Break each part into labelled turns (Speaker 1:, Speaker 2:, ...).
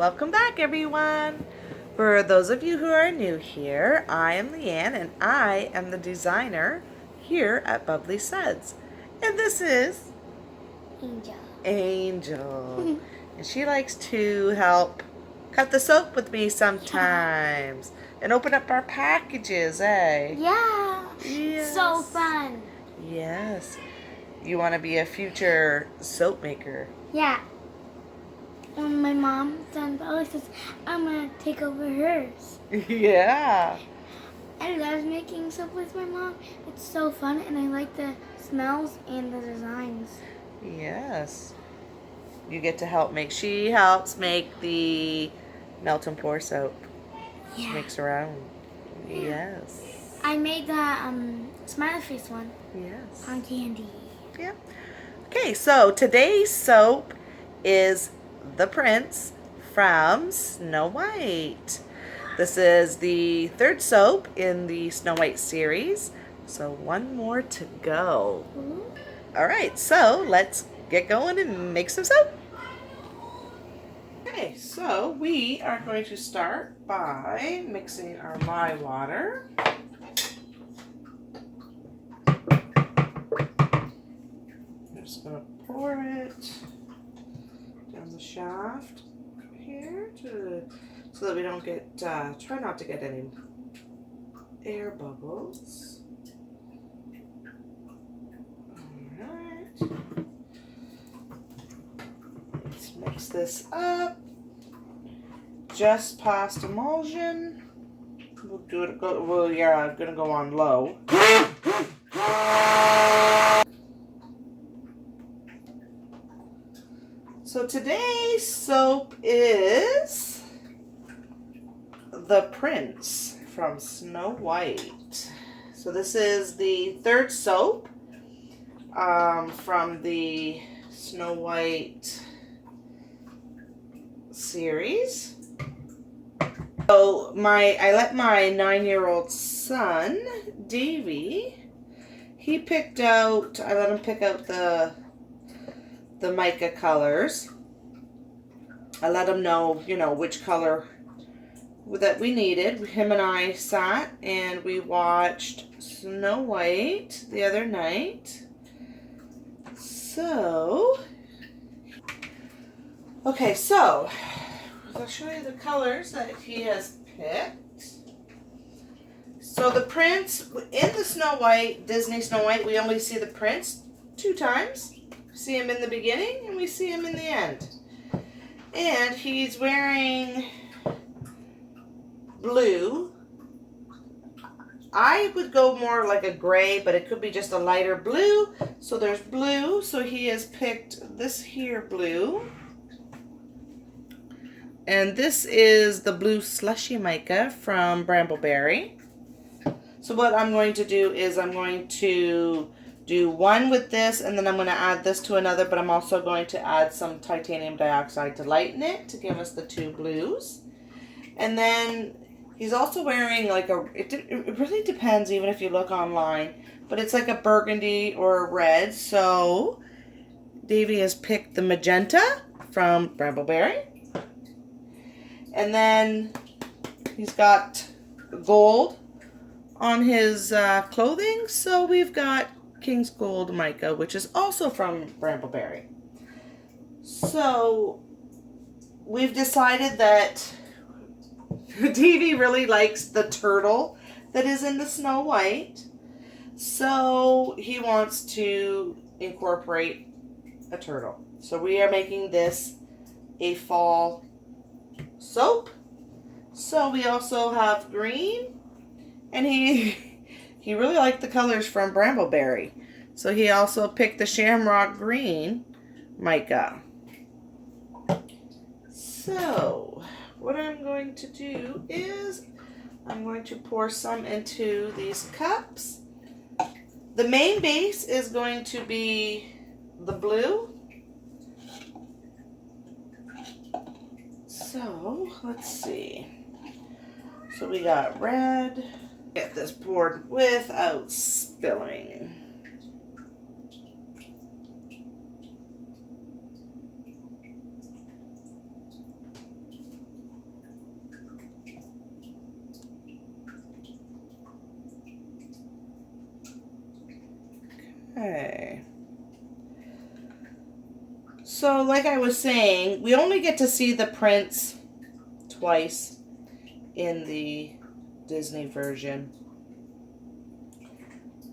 Speaker 1: Welcome back, everyone. For those of you who are new here, I am Leanne and I am the designer here at Bubbly Suds. And this is
Speaker 2: Angel.
Speaker 1: Angel. And she likes to help cut the soap with me sometimes and open up our packages, eh?
Speaker 2: Yeah.
Speaker 1: Yes.
Speaker 2: So fun.
Speaker 1: Yes. You want to be a future soap maker.
Speaker 2: Yeah. When my mom always says, I'm going to take over hers.
Speaker 1: Yeah.
Speaker 2: I love making soap with my mom. It's so fun, and I like the smells and the designs.
Speaker 1: Yes. You get to help make. She helps make the melt and pour soap. She
Speaker 2: Yeah.
Speaker 1: makes her own.
Speaker 2: Yeah.
Speaker 1: Yes.
Speaker 2: I made the smiley face one
Speaker 1: Yes.
Speaker 2: on candy.
Speaker 1: Yeah. Okay, so today's soap is the Prince from Snow White. This is the third soap in the Snow White series, so one more to go.
Speaker 2: Ooh.
Speaker 1: All right, so let's get going and make some soap. Okay, so we are going to start by mixing our lye water. I'm just going to pour it down the shaft here so that we don't get, try not to get any air bubbles. Alright. Let's mix this up. Just past emulsion. We'll do it, gonna go on low. So today's soap is the Prince from Snow White. So this is the third soap from the Snow White series. So I let my 9-year-old son, Davy, I let him pick out the mica colors. I let him know, which color that we needed. Him and I sat and we watched Snow White the other night. So, okay, so I'll show you the colors that he has picked. So the Prince, in the Snow White, Disney Snow White, we only see the Prince 2 times. We see him in the beginning and we see him in the end. And he's wearing blue. I would go more like a gray, but it could be just a lighter blue. So there's blue. So he has picked this here blue. And this is the blue slushy mica from Brambleberry. So what I'm going to do is I'm going to do one with this, and then I'm going to add this to another, but I'm also going to add some titanium dioxide to lighten it to give us the 2 blues. And then he's also wearing like it really depends even if you look online, but it's like a burgundy or a red. So Davy has picked the magenta from Brambleberry. And then he's got gold on his clothing. So we've got King's Gold mica, which is also from Brambleberry. So we've decided that Davy really likes the turtle that is in the Snow White. So he wants to incorporate a turtle. So we are making this a fall soap. So we also have green, and he really liked the colors from Brambleberry. So he also picked the Shamrock Green mica. So what I'm going to do is I'm going to pour some into these cups. The main base is going to be the blue. So let's see. So we got red. Get this poured without spilling. So, like I was saying, we only get to see the prince twice in the Disney version.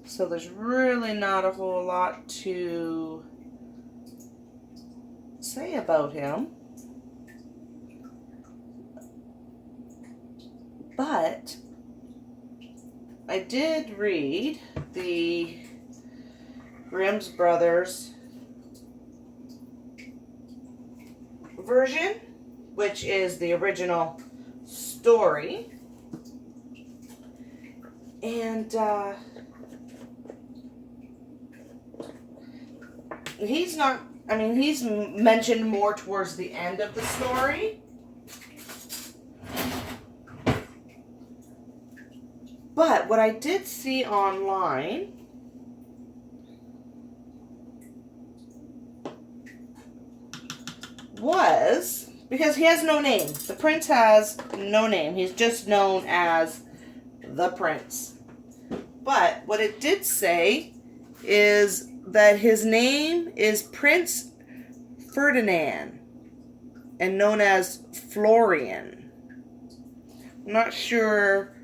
Speaker 1: So there's really not a whole lot to say about him. But I did read the Grimm's Brothers version, which is the original story. And he's not, I mean, he's mentioned more towards the end of the story. But what I did see online was, because he has no name. The prince has no name. He's just known as the prince. But what it did say is that his name is Prince Ferdinand and known as Florian. I'm not sure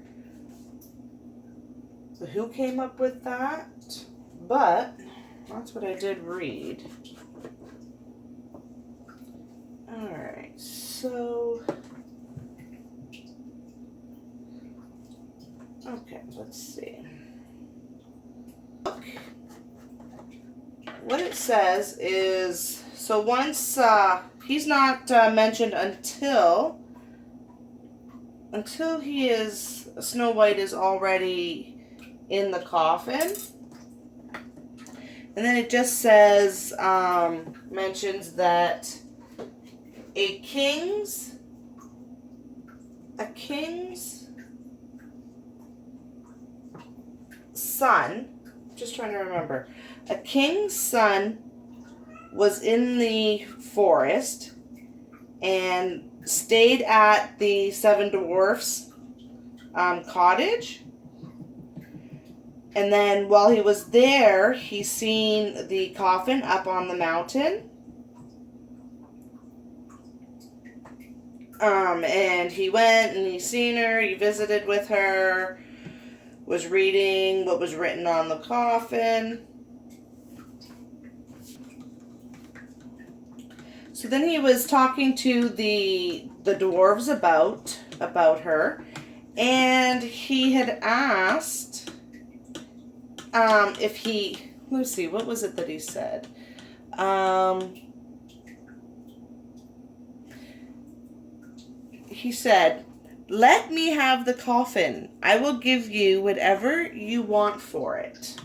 Speaker 1: who came up with that, but that's what I did read. Alright, so okay, let's see. What it says is, so once he's not mentioned until he is, Snow White is already in the coffin. And then it just says, mentions that a king's son, just trying to remember, a king's son was in the forest and stayed at the Seven Dwarfs cottage. And then while he was there, he seen the coffin up on the mountain. And he went and he seen her, he visited with her, was reading what was written on the coffin. So then he was talking to the dwarves about her, and he had asked if he, let's see, what was it that he said? He said, "Let me have the coffin. I will give you whatever you want for it."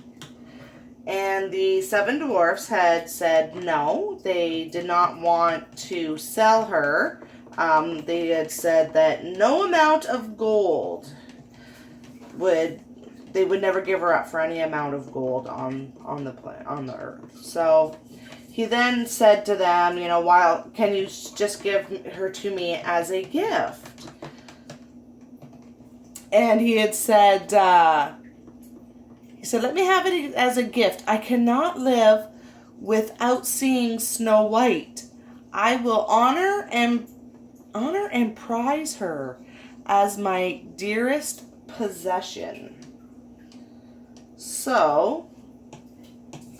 Speaker 1: And the Seven Dwarfs had said no, they did not want to sell her. They had said that no amount of gold they would never give her up for any amount of gold on the earth. So he then said to them, you know, can you just give her to me as a gift? And he had said, let me have it as a gift. I cannot live without seeing Snow White. I will honor and prize her as my dearest possession. So,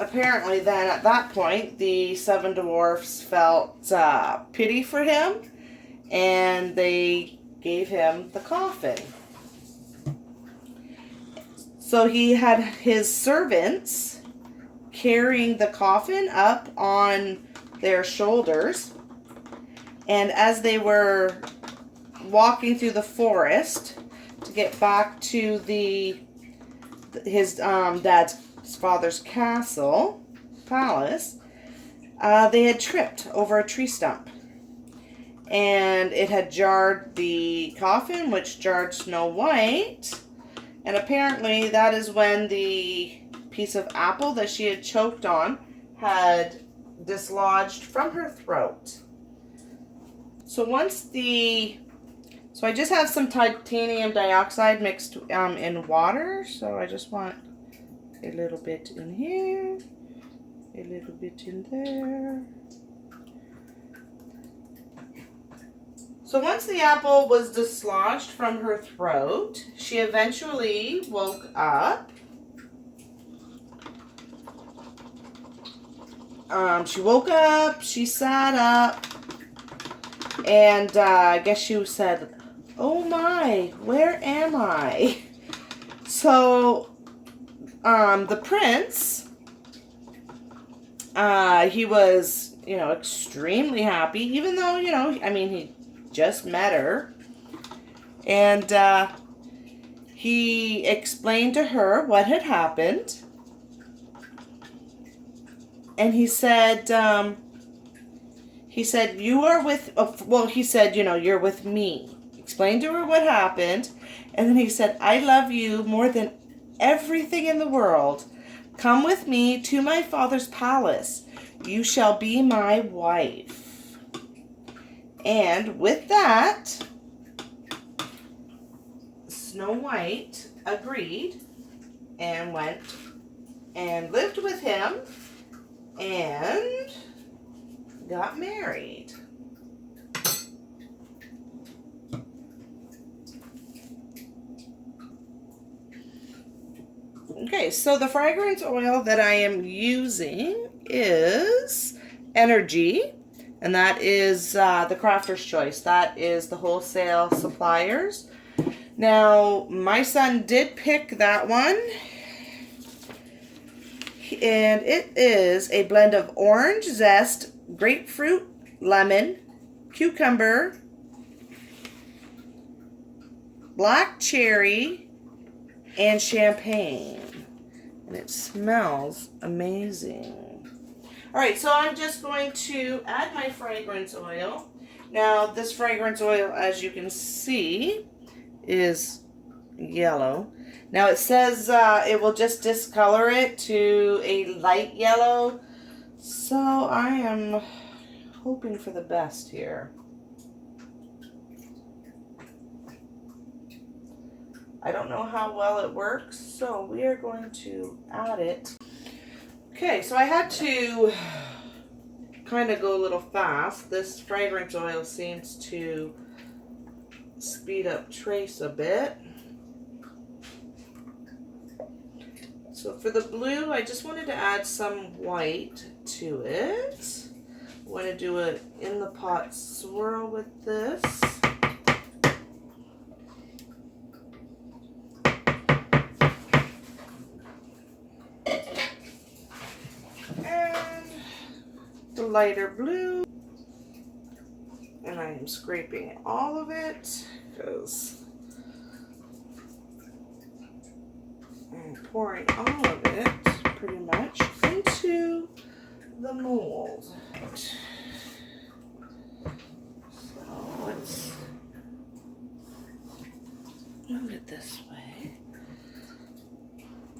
Speaker 1: apparently then at that point, the Seven Dwarfs felt pity for him, and they gave him the coffin. So he had his servants carrying the coffin up on their shoulders, and as they were walking through the forest to get back to his dad's father's palace, they had tripped over a tree stump, and it had jarred the coffin, which jarred Snow White. And apparently that is when the piece of apple that she had choked on had dislodged from her throat. So I just have some titanium dioxide mixed in water. So I just want a little bit in here, a little bit in there, So once the apple was dislodged from her throat, she eventually woke up. She woke up, she sat up, and I guess she said, "Oh my, where am I?" So the prince, he was, extremely happy, even though, he just met her. And he explained to her what had happened. And he said, you are with, he said, you're with me. Explained to her what happened. And then he said, I love you more than everything in the world. Come with me to my father's palace. You shall be my wife. And with that, Snow White agreed and went and lived with him and got married. Okay, so the fragrance oil that I am using is Energy, and that is the Crafter's Choice. That is the wholesale suppliers. Now, my son did pick that one, and it is a blend of orange zest, grapefruit, lemon, cucumber, black cherry, and champagne. And it smells amazing. All right, so I'm just going to add my fragrance oil. Now, this fragrance oil, as you can see, is yellow. Now, it says it will just discolor it to a light yellow. So I am hoping for the best here. I don't know how well it works, so we are going to add it. Okay, so I had to kind of go a little fast. This fragrance oil seems to speed up trace a bit. So for the blue, I just wanted to add some white to it. I want to do an in the pot swirl with this. And the lighter blue. And I am scraping all of it because I'm pouring all of it pretty much into the mold. So let's move it this way.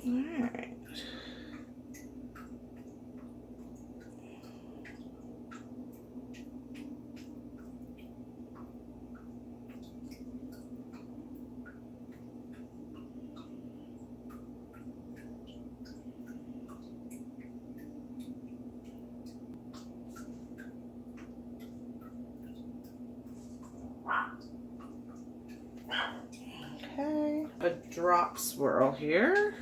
Speaker 1: All right. Okay, a drop swirl here.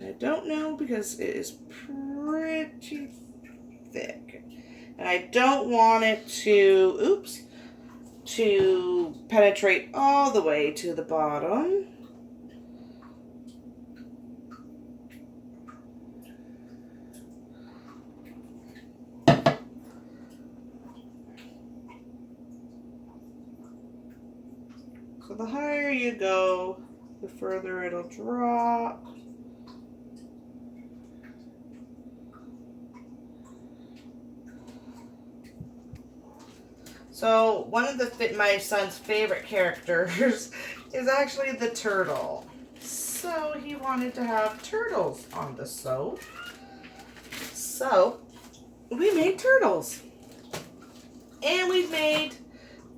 Speaker 1: I don't know because it is pretty thick. And I don't want it to, to penetrate all the way to the bottom. So the higher you go, the further it'll drop. So one of my son's favorite characters is actually the turtle. So he wanted to have turtles on the soap. So we made turtles. And we made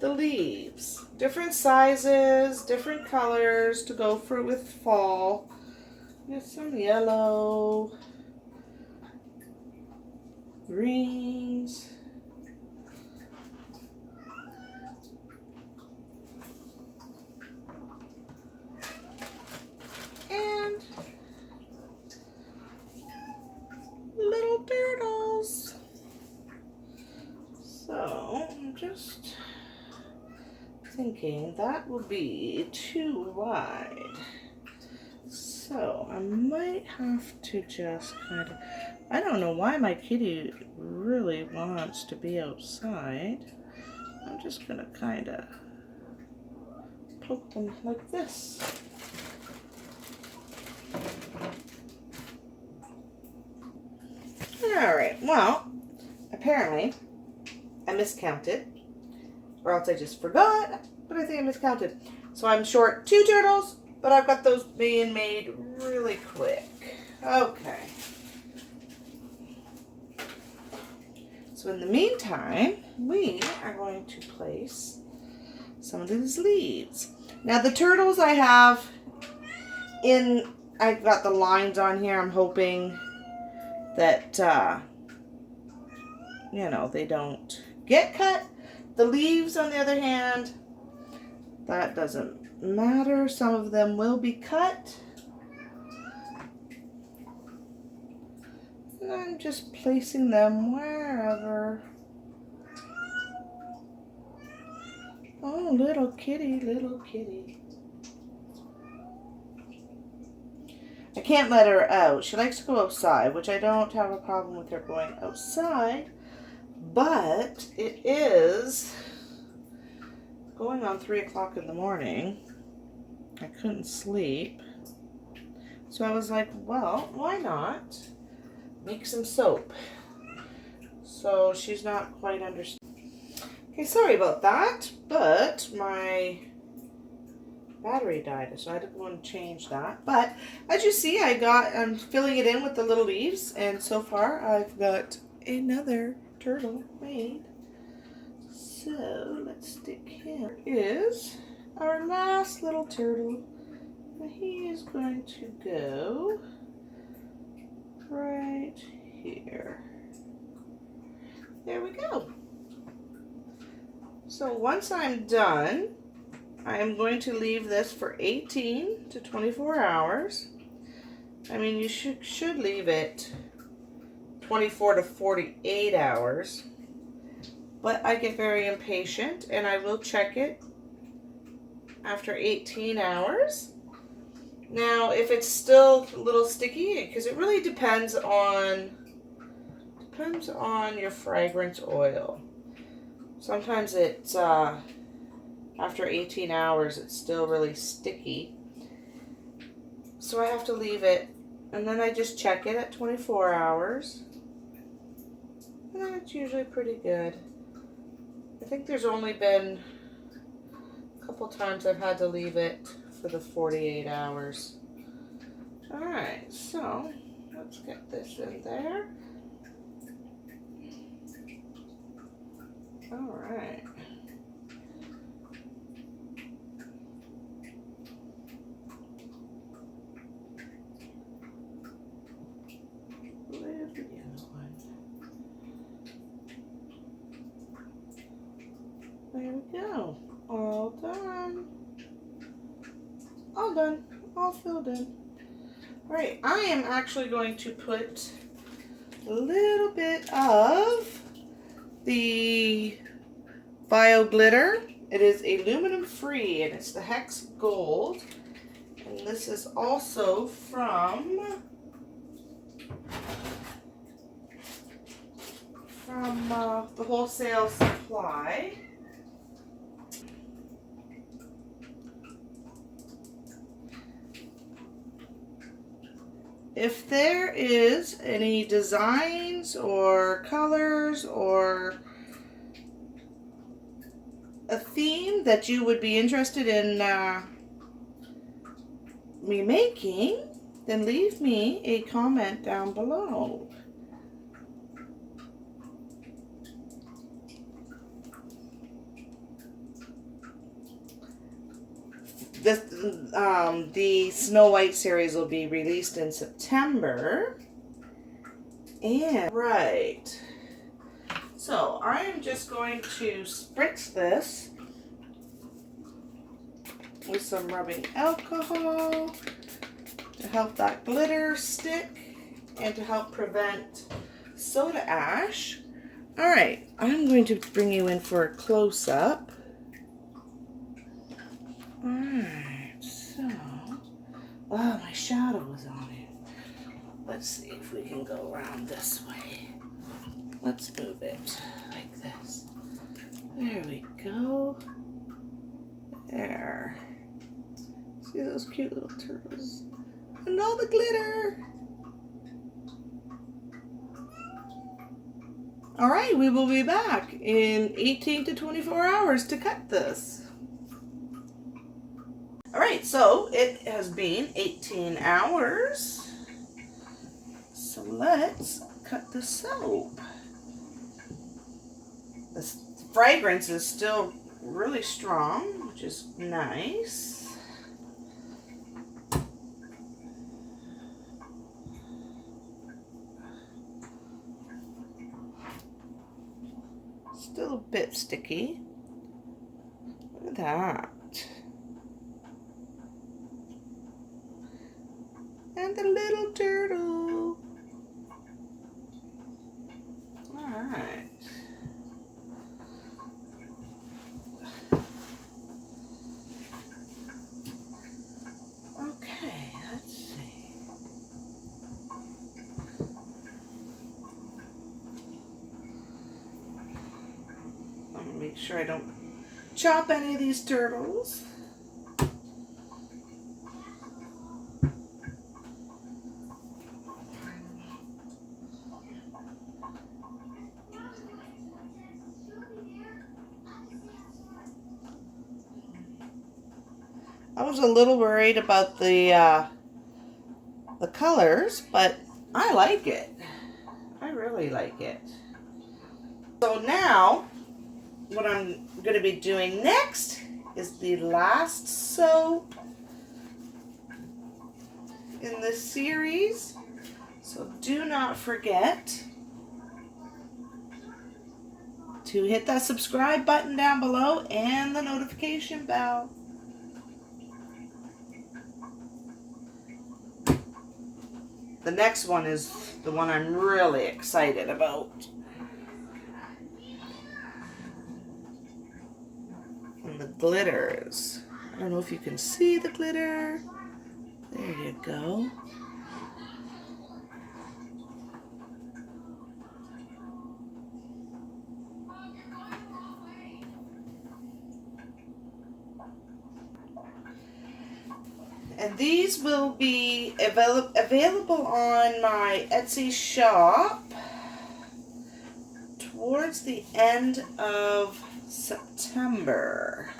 Speaker 1: the leaves. Different sizes, different colors to go for with fall. Got some yellow, greens, thinking that will be too wide. So I might have to just kind of, I don't know why my kitty really wants to be outside. I'm just gonna kind of poke them like this. Alright, well, apparently I miscounted, or else I just forgot, but I think I miscounted. So I'm short 2 turtles, but I've got those being made really quick. Okay. So in the meantime, we are going to place some of these leaves. Now the turtles I have I've got the lines on here. I'm hoping that, you know, they don't get cut. The leaves, on the other hand, that doesn't matter. Some of them will be cut. And I'm just placing them wherever. Oh, little kitty, little kitty. I can't let her out. She likes to go outside, which I don't have a problem with her going outside. But it is going on 3 o'clock in the morning. I couldn't sleep. So I was like, well, why not make some soap? So she's not quite understanding. Okay, sorry about that, but my battery died, so I had to go and change that. But as you see, I'm filling it in with the little leaves, and so far I've got another turtle made. So let's stick him. Here is our last little turtle. And he is going to go right here. There we go. So once I'm done, I am going to leave this for 18 to 24 hours. I mean, you should leave it 24 to 48 hours. But I get very impatient, and I will check it after 18 hours. Now, if it's still a little sticky, because it really depends on your fragrance oil. Sometimes it's after 18 hours, it's still really sticky. So I have to leave it, and then I just check it at 24 hours. And then it's usually pretty good. I think there's only been a couple times I've had to leave it for the 48 hours. Alright, so let's get this in there. Alright. There we go. All done. All done. All filled in. Alright, I am actually going to put a little bit of the Bio Glitter. It is aluminum free, and it's the Hex Gold. And this is also from the Wholesale Supply. If there is any designs or colors or a theme that you would be interested in me making, then leave me a comment down below. The Snow White series will be released in September. And right. So I am just going to spritz this with some rubbing alcohol to help that glitter stick and to help prevent soda ash. Alright, I'm going to bring you in for a close-up. Alright, so, oh, my shadow was on it. Let's see if we can go around this way. Let's move it like this. There we go. There. See those cute little turtles? And all the glitter. Alright, we will be back in 18 to 24 hours to cut this. Alright, so it has been 18 hours. So let's cut the soap. The fragrance is still really strong, which is nice. Still a bit sticky. Look at that. And the little turtle. Alright. Okay, let's see. I'm gonna make sure I don't chop any of these turtles. I was a little worried about the colors, but I like it. I really like it. So now, what I'm going to be doing next is the last soap in this series. So do not forget to hit that subscribe button down below and the notification bell. The next one is the one I'm really excited about. And the glitters. I don't know if you can see the glitter. There you go. And these will be available on my Etsy shop towards the end of September.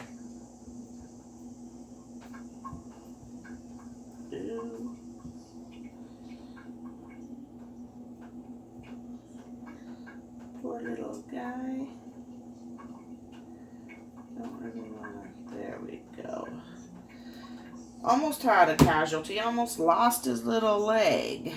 Speaker 1: Ooh. Poor little guy. Don't really want to. There we go. Almost had a casualty, almost lost his little leg.